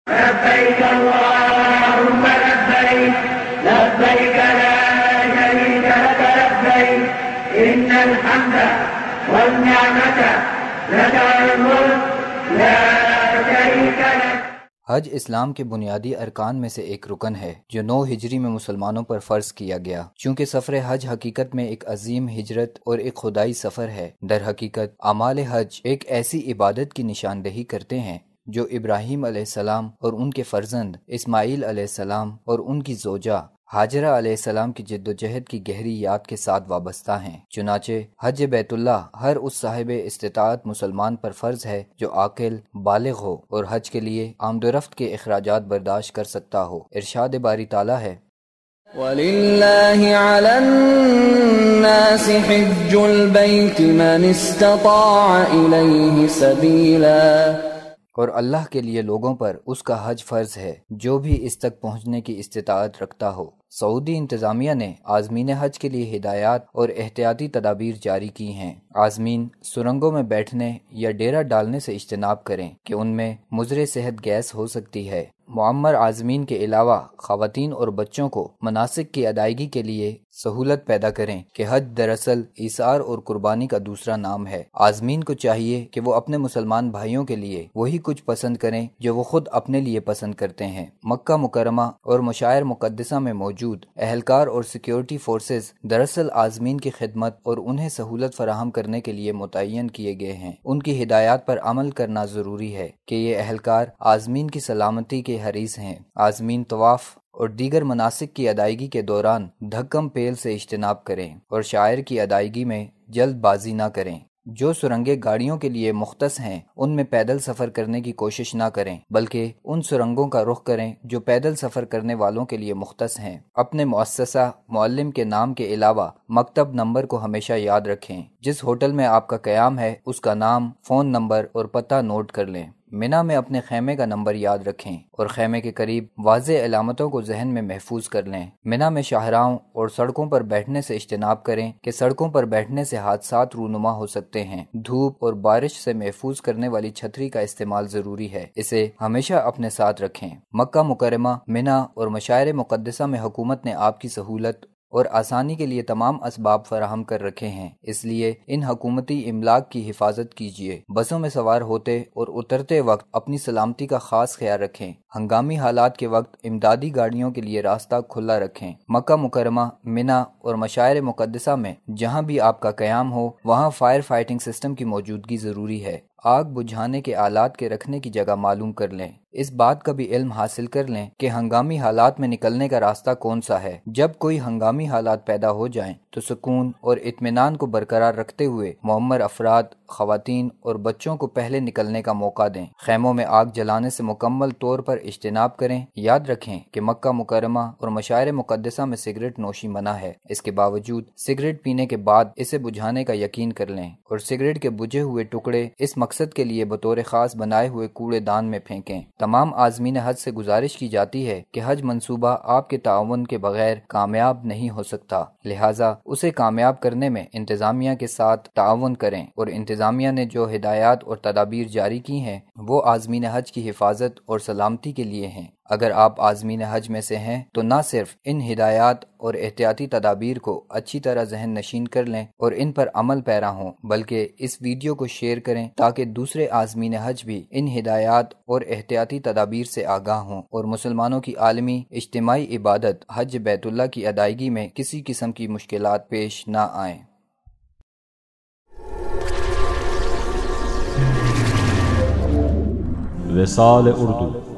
لبيك اللهم لبيك لبيك لا شريك لك لبيك إن الحمد والنعمة لك والملك لا شريك لك۔ حج اسلام کے بنیادی ارکان میں سے ایک رکن ہے جو 9 ہجری میں مسلمانوں پر فرض کیا گیا۔ چونکہ سفر حج حقیقت میں ایک عظیم ہجرت اور ایک خدائی سفر ہے، در حقیقت اعمال حج ایک ایسی عبادت کی نشاندہی کرتے ہیں جو ابراہیم علیہ السلام اور ان کے فرزند اسماعیل علیہ السلام اور ان کی زوجہ ہاجرہ علیہ السلام کی جد و جہد کی گہری یاد کے ساتھ وابستہ ہیں۔ چنانچہ حج بیت اللہ ہر اس صاحب استطاعت مسلمان پر فرض ہے جو عاقل بالغ ہو اور حج کے لیے آمد و رفت کے اخراجات برداشت کر سکتا ہو۔ ارشاد باری تعالیٰ ہے وَلِلَّهِ عَلَى النَّاسِ حِجُّ الْبَيْتِ مَنِ اسْتَطَاعَ إِلَيْهِ سَبِيلًا، اور اللہ کے لیے لوگوں پر اس کا حج فرض ہے جو بھی اس تک پہنچنے کی استطاعت رکھتا ہو۔ سعودی انتظامیہ نے عازمین حج کے لیے ہدایات اور احتیاطی تدابیر جاری کی ہیں۔ عازمین سرنگوں میں بیٹھنے یا ڈیرا ڈالنے سے اجتناب کریں کہ ان میں مضر صحت گیس ہو سکتی ہے۔ معمر عازمین کے علاوہ خواتین اور بچوں کو مناسک کی ادائیگی کے لیے سہولت پیدا کریں کہ حج دراصل ایثار اور قربانی کا دوسرا نام ہے۔ عازمین کو چاہیے کہ وہ اپنے مسلمان بھائیوں کے لیے وہی کچھ پسند کریں جو وہ خود اپنے لیے پسند کرتے ہیں۔ مکہ مکرمہ اور مشاعر مقدسہ میں موجود اہلکار اور سیکیورٹی فورسز دراصل عازمین کی خدمت اور انہیں سہولت فراہم کرنے کے لیے متعین کیے گئے ہیں۔ ان کی ہدایات پر عمل کرنا ضروری ہے کہ یہ اہلکار عازمین کی سلامتی کے حریص ہیں۔ عازمین طواف اور دیگر مناسک کی ادائیگی کے دوران دھکم پیل سے اجتناب کریں اور شاعر کی ادائیگی میں جلد بازی نہ کریں۔ جو سرنگیں گاڑیوں کے لیے مختص ہیں ان میں پیدل سفر کرنے کی کوشش نہ کریں بلکہ ان سرنگوں کا رخ کریں جو پیدل سفر کرنے والوں کے لیے مختص ہیں۔ اپنے مؤسسہ معلم کے نام کے علاوہ مکتب نمبر کو ہمیشہ یاد رکھیں۔ جس ہوٹل میں آپ کا قیام ہے اس کا نام، فون نمبر اور پتہ نوٹ کر لیں۔ منی میں اپنے خیمے کا نمبر یاد رکھیں اور خیمے کے قریب واضح علامتوں کو ذہن میں محفوظ کر لیں۔ منی میں شاہراہوں اور سڑکوں پر بیٹھنے سے اجتناب کریں کہ سڑکوں پر بیٹھنے سے حادثات رونما ہو سکتے ہیں۔ دھوپ اور بارش سے محفوظ کرنے والی چھتری کا استعمال ضروری ہے، اسے ہمیشہ اپنے ساتھ رکھیں۔ مکہ مکرمہ، منی اور مشاعر مقدسہ میں حکومت نے آپ کی سہولت اور آسانی کے لیے تمام اسباب فراہم کر رکھے ہیں، اس لیے ان حکومتی املاک کی حفاظت کیجیے۔ بسوں میں سوار ہوتے اور اترتے وقت اپنی سلامتی کا خاص خیال رکھیں۔ ہنگامی حالات کے وقت امدادی گاڑیوں کے لیے راستہ کھلا رکھیں۔ مکہ مکرمہ، منی اور مشاعر مقدسہ میں جہاں بھی آپ کا قیام ہو وہاں فائر فائٹنگ سسٹم کی موجودگی ضروری ہے۔ آگ بجھانے کے آلات کے رکھنے کی جگہ معلوم کر لیں۔ اس بات کا بھی علم حاصل کر لیں کہ ہنگامی حالات میں نکلنے کا راستہ کون سا ہے۔ جب کوئی ہنگامی حالات پیدا ہو جائیں تو سکون اور اطمینان کو برقرار رکھتے ہوئے معمر افراد، خواتین اور بچوں کو پہلے نکلنے کا موقع دیں۔ خیموں میں آگ جلانے سے مکمل طور پر اجتناب کریں۔ یاد رکھیں کہ مکہ مکرمہ اور مشاعر مقدسہ میں سگریٹ نوشی منع ہے۔ اس کے باوجود سگریٹ پینے کے بعد اسے بجھانے کا یقین کر لیں اور سگریٹ کے بجھے ہوئے ٹکڑے اس مقصد کے لیے بطور خاص بنائے ہوئے کوڑے دان میں پھینکیں۔ تمام عازمین حج سے گزارش کی جاتی ہے کہ حج منصوبہ آپ کے تعاون کے بغیر کامیاب نہیں ہو سکتا، لہٰذا اسے کامیاب کرنے میں انتظامیہ کے ساتھ تعاون کریں، اور انتظامیہ نے جو ہدایات اور تدابیر جاری کی ہیں وہ عازمین حج کی حفاظت اور سلامتی کے لیے ہیں۔ اگر آپ عازمین حج میں سے ہیں تو نہ صرف ان ہدایات اور احتیاطی تدابیر کو اچھی طرح ذہن نشین کر لیں اور ان پر عمل پیرا ہوں بلکہ اس ویڈیو کو شیئر کریں تاکہ دوسرے عازمین حج بھی ان ہدایات اور احتیاطی تدابیر سے آگاہ ہوں اور مسلمانوں کی عالمی اجتماعی عبادت حج بیت اللہ کی ادائیگی میں کسی قسم کی مشکلات پیش نہ آئیں۔ وصال اردو